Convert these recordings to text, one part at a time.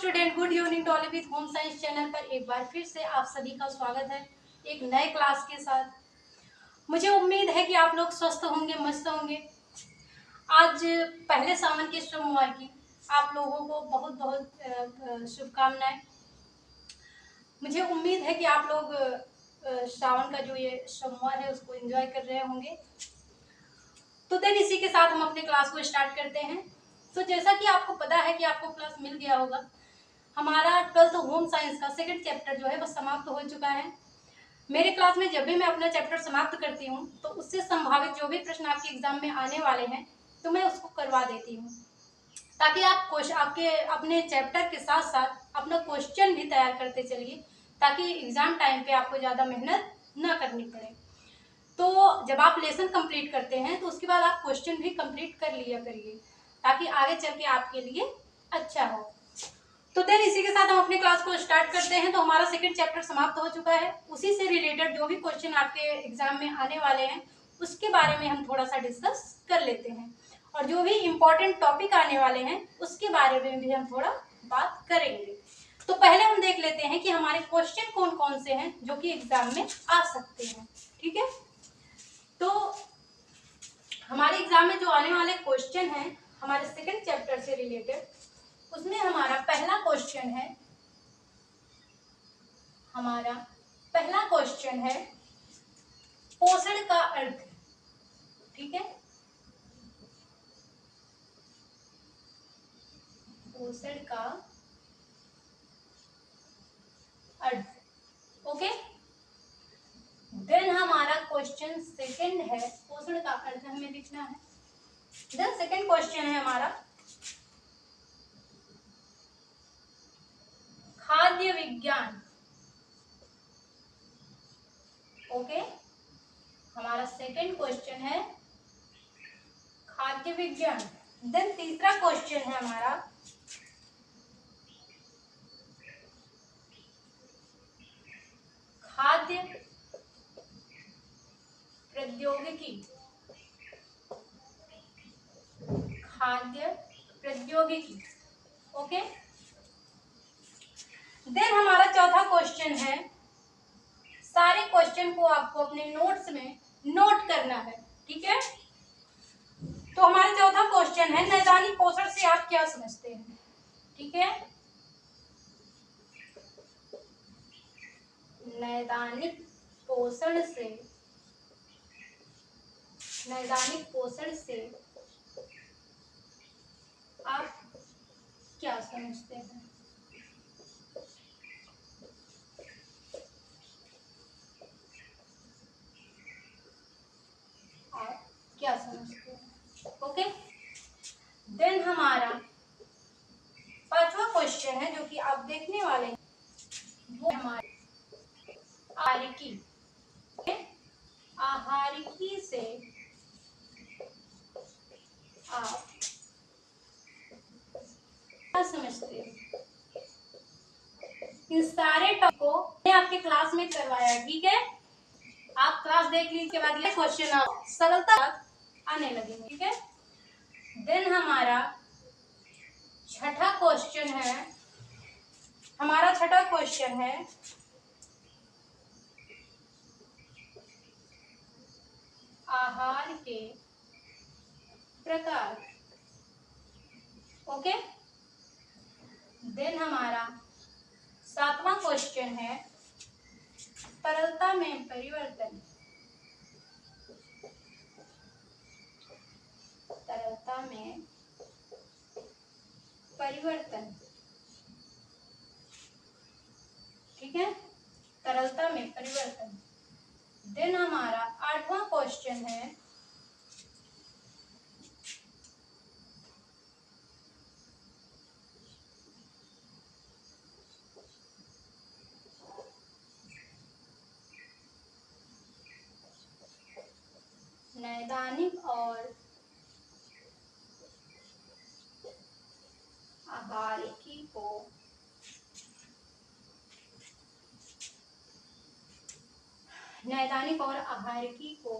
Student, good evening to all with home science channel पर एक बार फिर से आप सभी का स्वागत है एक नए क्लास के साथ। मुझे उम्मीद है कि आप लोग स्वस्थ होंगे, मस्त होंगे। आज पहले सावन के सोमवार की आप लोगों को बहुत बहुत शुभकामनाएं। मुझे उम्मीद है कि आप लोग सावन का जो ये सोमवार है उसको एंजॉय कर रहे होंगे। तो देन इसी के साथ हम अपने क्लास को स्टार्ट करते हैं। तो जैसा कि आपको पता है कि आपको क्लास मिल गया होगा, हमारा 12th होम साइंस का सेकंड चैप्टर जो है वो समाप्त हो चुका है। मेरे क्लास में जब भी मैं अपना चैप्टर समाप्त करती हूँ तो उससे संभावित जो भी प्रश्न आपके एग्जाम में आने वाले हैं तो मैं उसको करवा देती हूँ, ताकि आप आपके अपने चैप्टर के साथ साथ अपना क्वेश्चन भी तैयार करते चलिए, ताकि एग्जाम टाइम पे आपको ज़्यादा मेहनत ना करनी पड़े। तो जब आप लेसन कंप्लीट करते हैं तो उसके बाद आप क्वेश्चन भी कंप्लीट कर लिया करिए, ताकि आगे चल के आपके लिए अच्छा हो। तो देन इसी के साथ हम अपने क्लास को स्टार्ट करते हैं। तो हमारा सेकंड चैप्टर समाप्त हो चुका है। उसी से रिलेटेड जो भी क्वेश्चन आपके एग्जाम में आने वाले हैं उसके बारे में हम थोड़ा सा डिस्कस कर लेते हैं, और जो भी इम्पोर्टेंट टॉपिक आने वाले हैं उसके बारे में भी हम थोड़ा बात करेंगे। तो पहले हम देख लेते हैं कि हमारे क्वेश्चन कौन कौन से हैं जो कि एग्जाम में आ सकते हैं। ठीक है, तो हमारे एग्जाम में जो आने वाले क्वेश्चन हैं हमारे सेकंड चैप्टर से रिलेटेड, उसमें हमारा पहला क्वेश्चन है पोषण का अर्थ। ठीक है, पोषण का अर्थ। ओके, देन हमारा क्वेश्चन सेकंड है, पोषण का अर्थ हमें लिखना है। देन सेकंड क्वेश्चन है हमारा खाद्य विज्ञान। ओके, हमारा सेकंड क्वेश्चन है खाद्य विज्ञान। देन तीसरा क्वेश्चन है हमारा खाद्य प्रौद्योगिकी। खाद्य प्रौद्योगिकी। ओके, देन हमारा चौथा क्वेश्चन है, सारे क्वेश्चन को आपको अपने नोट्स में नोट करना है। ठीक है, तो हमारा चौथा क्वेश्चन है नैदानिक पोषण से आप क्या समझते हैं। ठीक है, नैदानिक पोषण से आप क्या समझते हैं। आप क्या समझते हैं। ओके, देन हमारा पांचवा क्वेश्चन है जो कि आप देखने वाले हैं, वो हमारे आहारिकी। आहारिकी से आप क्या समझते हैं। इन सारे टॉपिक को मैं आपके क्लास में करवाया। ठीक है, आप क्लास देख लीजिए, के बाद ये क्वेश्चन आप सरलता आने लगेंगे। ठीक है, देन हमारा छठा क्वेश्चन है आहार के प्रकार। ओके, देन हमारा सातवां क्वेश्चन है तरलता में परिवर्तन। तरलता में परिवर्तन। ठीक है, तरलता में परिवर्तन। देन हमारा आठवां क्वेश्चन है नैदानिक और आहारिकी को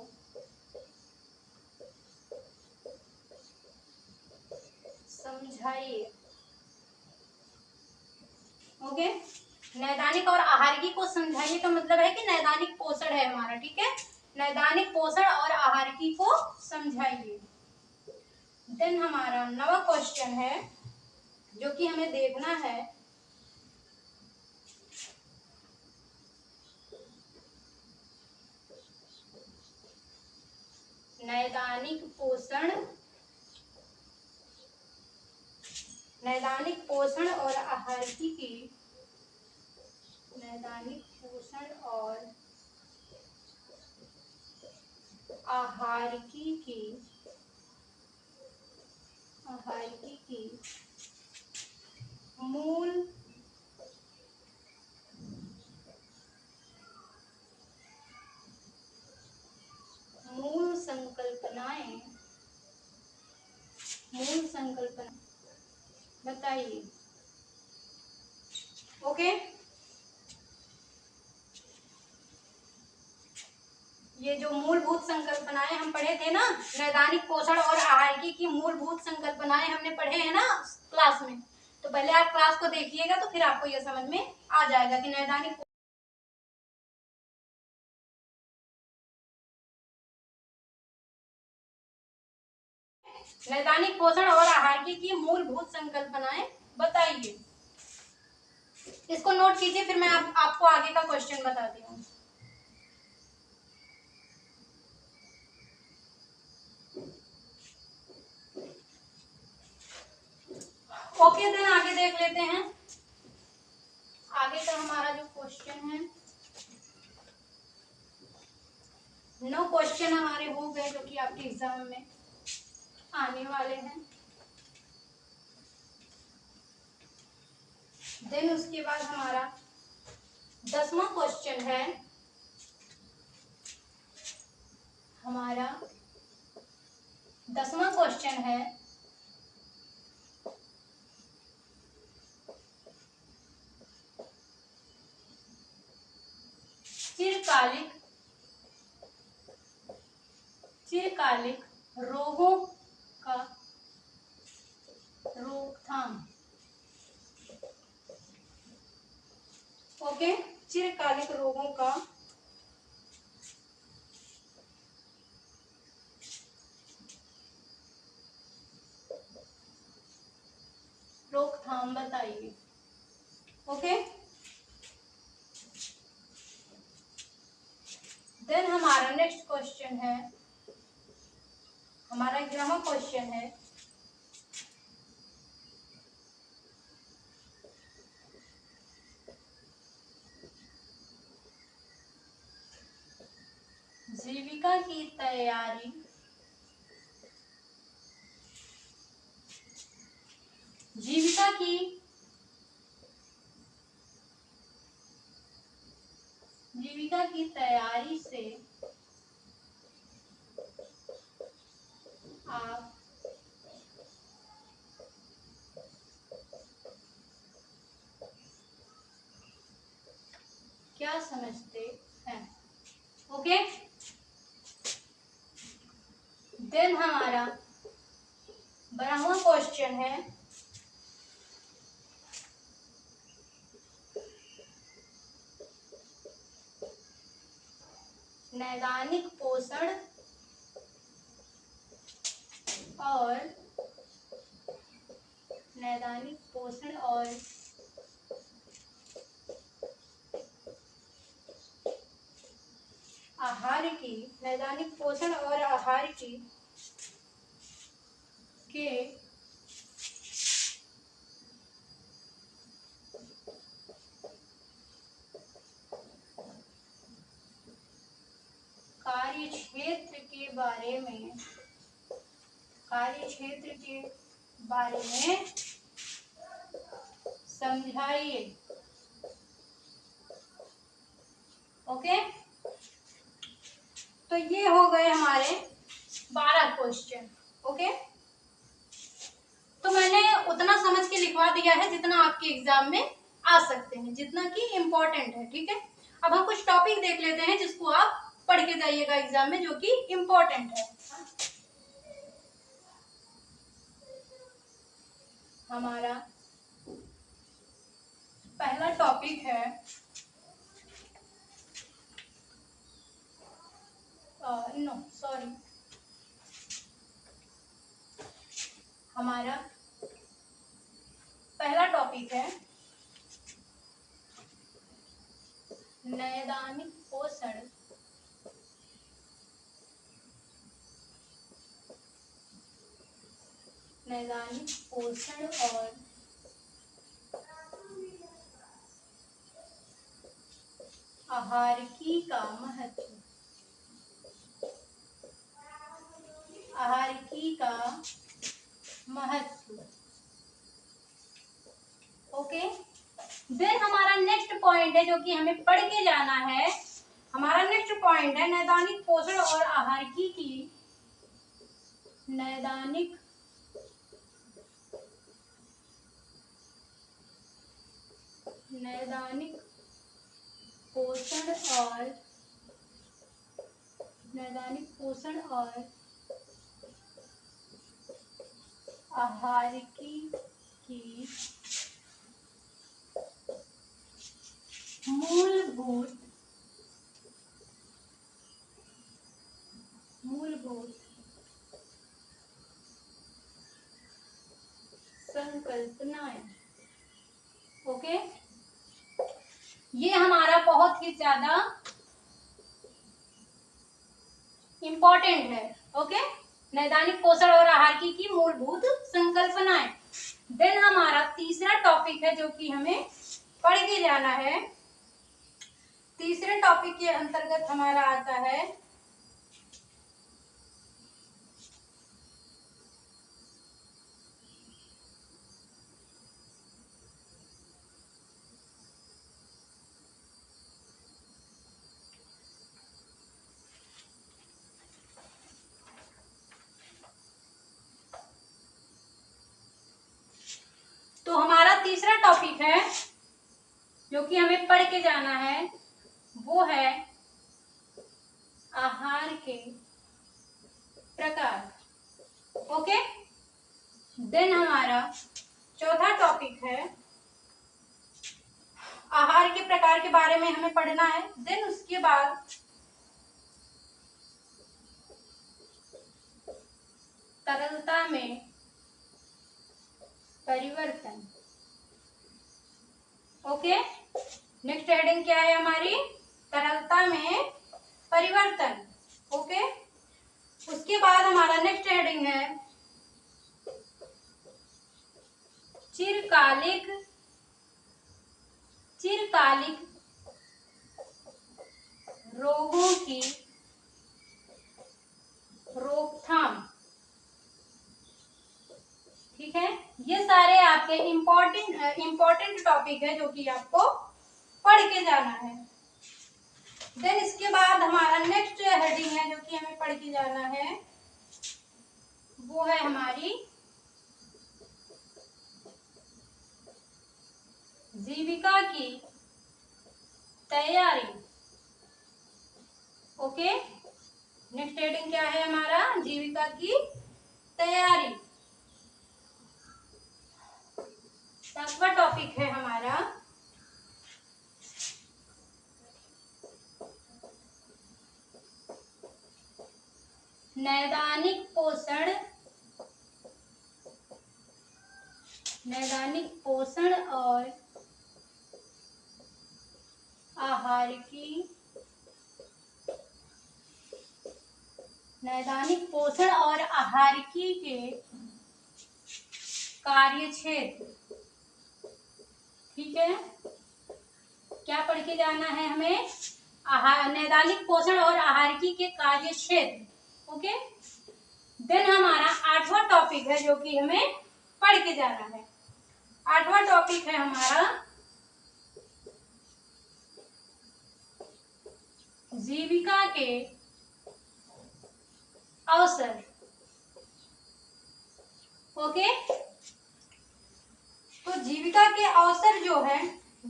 समझाइए। ओके, नैदानिक और आहारिकी को समझाइए का मतलब है कि नैदानिक पोषण है हमारा, ठीक है। नैदानिक पोषण और आहारिकी को समझाइए। देन हमारा नवा क्वेश्चन है जो कि हमें देखना है, नैदानिक पोषण, नैदानिक पोषण और आहारिकी की, नैदानिक पोषण और आहारिकी की, आहारिकी की मूल मूल संकल्पनाएं, मूल संकल्पना बताइए। ओके, ये जो मूलभूत संकल्पनाएं हम पढ़े थे ना, नैदानिक पोषण और आहारिकी की मूलभूत संकल्पनाएं हमने पढ़े हैं ना क्लास में, तो पहले आप क्लास को देखिएगा तो फिर आपको यह समझ में आ जाएगा कि नैदानिक पोषण और आहारिकी की मूलभूत संकल्पनाएं बताइए। इसको नोट कीजिए, फिर मैं आपको आगे का क्वेश्चन बताती हूँ। ओके, देन आगे देख लेते हैं। आगे का हमारा जो क्वेश्चन है, 9 क्वेश्चन हमारे हो गए जो कि आपके एग्जाम में आने वाले हैं। देन उसके बाद हमारा 10वां क्वेश्चन है, हमारा 10वां क्वेश्चन है चिरकालिक, चिरकालिक रोगों का रोकथाम। ओके, चिरकालिक रोगों का रोकथाम बताइए। ओके, देन हमारा नेक्स्ट क्वेश्चन है, हमारा 11वां क्वेश्चन है, जीविका की तैयारी, जीविका की, जीविका की तैयारी से आप क्या समझते हैं। ओके, देन हमारा 12वां क्वेश्चन है, नैदानिक पोषण और, नैदानिक पोषण और आहार की, नैदानिक पोषण और आहार की के कार्य क्षेत्र के बारे में, कार्य क्षेत्र के बारे में समझाइए। ओके, तो ये हो गए हमारे 12 क्वेश्चन। ओके, तो मैंने उतना समझ के लिखवा दिया है जितना आपके एग्जाम में आ सकते हैं, जितना कि इम्पोर्टेंट है, ठीक है। अब हम कुछ टॉपिक देख लेते हैं जिसको आप पढ़ के जाइएगा एग्जाम में, जो कि इम्पोर्टेंट है। हमारा पहला टॉपिक है नो सॉरी, हमारा पहला टॉपिक है नैदानिक पोषण और आहारिकी का महत्व। ओके, देन हमारा नेक्स्ट पॉइंट है जो कि हमें पढ़ के जाना है। हमारा नेक्स्ट पॉइंट है नैदानिक पोषण और आहारिकी की नैदानिक पोषण और आहारिकी की मूलभूत संकल्पनाएं। ओके, ये हमारा बहुत ही ज्यादा इंपॉर्टेंट है। ओके, नैदानिक पोषण और आहारिकी की मूलभूत संकल्पनाएं। देन हमारा तीसरा टॉपिक है जो कि हमें पढ़ के जाना है। तीसरे टॉपिक के अंतर्गत हमारा आता है तो हमारा तीसरा टॉपिक है जो कि हमें पढ़ के जाना है वो है आहार के प्रकार। ओके, देन हमारा चौथा टॉपिक है आहार के प्रकार के बारे में हमें पढ़ना है। देन उसके बाद तरलता में परिवर्तन। ओके, नेक्स्ट हेडिंग क्या है हमारी? तरलता में परिवर्तन। ओके, उसके बाद हमारा नेक्स्ट हेडिंग है चिरकालिक रोगों की रोकथाम। ठीक है, ये सारे आपके इम्पोर्टेंट टॉपिक है जो कि आपको पढ़ के जाना है। देन इसके बाद हमारा नेक्स्ट हेडिंग है जो कि हमें पढ़ के जाना है वो है हमारी जीविका की तैयारी। ओके, नेक्स्ट हेडिंग क्या है हमारा? जीविका की तैयारी। सातवां टॉपिक है हमारा नैदानिक पोषण और आहारिकी के कार्यक्षेत्र। ठीक है, क्या पढ़ के जाना है हमें? नैदानिक पोषण और आहारिकी के कार्यक्षेत्र। ओके, देन हमारा आठवां टॉपिक है जो कि हमें पढ़ के जाना है। आठवां टॉपिक है हमारा जीविका के अवसर। ओके, तो जीविका के अवसर जो है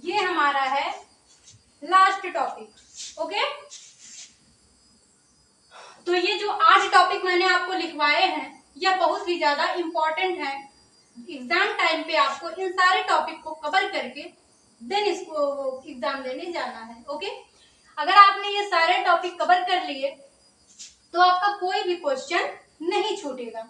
ये हमारा है लास्ट टॉपिक। ओके, तो ये जो 8 टॉपिक मैंने आपको लिखवाए हैं यह बहुत ही ज्यादा इम्पोर्टेंट है। एग्जाम टाइम पे आपको इन सारे टॉपिक को कवर करके देन इसको एग्जाम देने जाना है। ओके, अगर आपने ये सारे टॉपिक कवर कर लिए तो आपका कोई भी क्वेश्चन नहीं छूटेगा।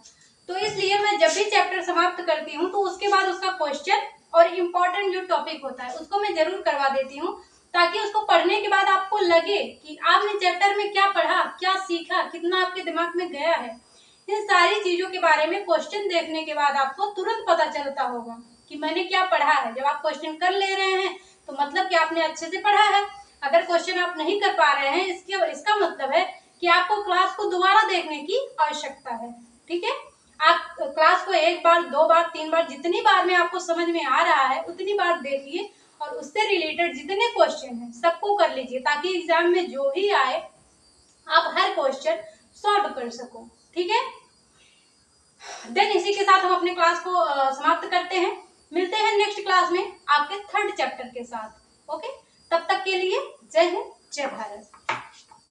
तो इसलिए मैं जब भी चैप्टर समाप्त करती हूँ तो उसके बाद उसका क्वेश्चन और इम्पोर्टेंट जो टॉपिक होता है उसको मैं जरूर करवा देती हूँ, ताकि उसको पढ़ने के बाद आपको लगे कि आपने चैप्टर में क्या पढ़ा, क्या सीखा, कितना आपके दिमाग में गया है। इन सारी चीजों के बारे में क्वेश्चन देखने के बाद आपको तुरंत पता चलता होगा कि मैंने क्या पढ़ा है। जब आप क्वेश्चन कर ले रहे हैं तो मतलब कि आपने अच्छे से पढ़ा है। अगर क्वेश्चन आप नहीं कर पा रहे हैं इसका मतलब है कि आपको क्लास को दोबारा देखने की आवश्यकता है। ठीक है, आप क्लास को 1 बार 2 बार 3 बार जितनी बार में आपको समझ में आ रहा है उतनी बार देखिए और उससे रिलेटेड जितने क्वेश्चन हैं सबको कर लीजिए, ताकि एग्जाम में जो भी आए आप हर क्वेश्चन सॉल्व कर सको। ठीक है, देन इसी के साथ हम अपने क्लास को समाप्त करते हैं। मिलते हैं नेक्स्ट क्लास में आपके 3rd चैप्टर के साथ। ओके, तब तक के लिए जय हिंद, जय भारत।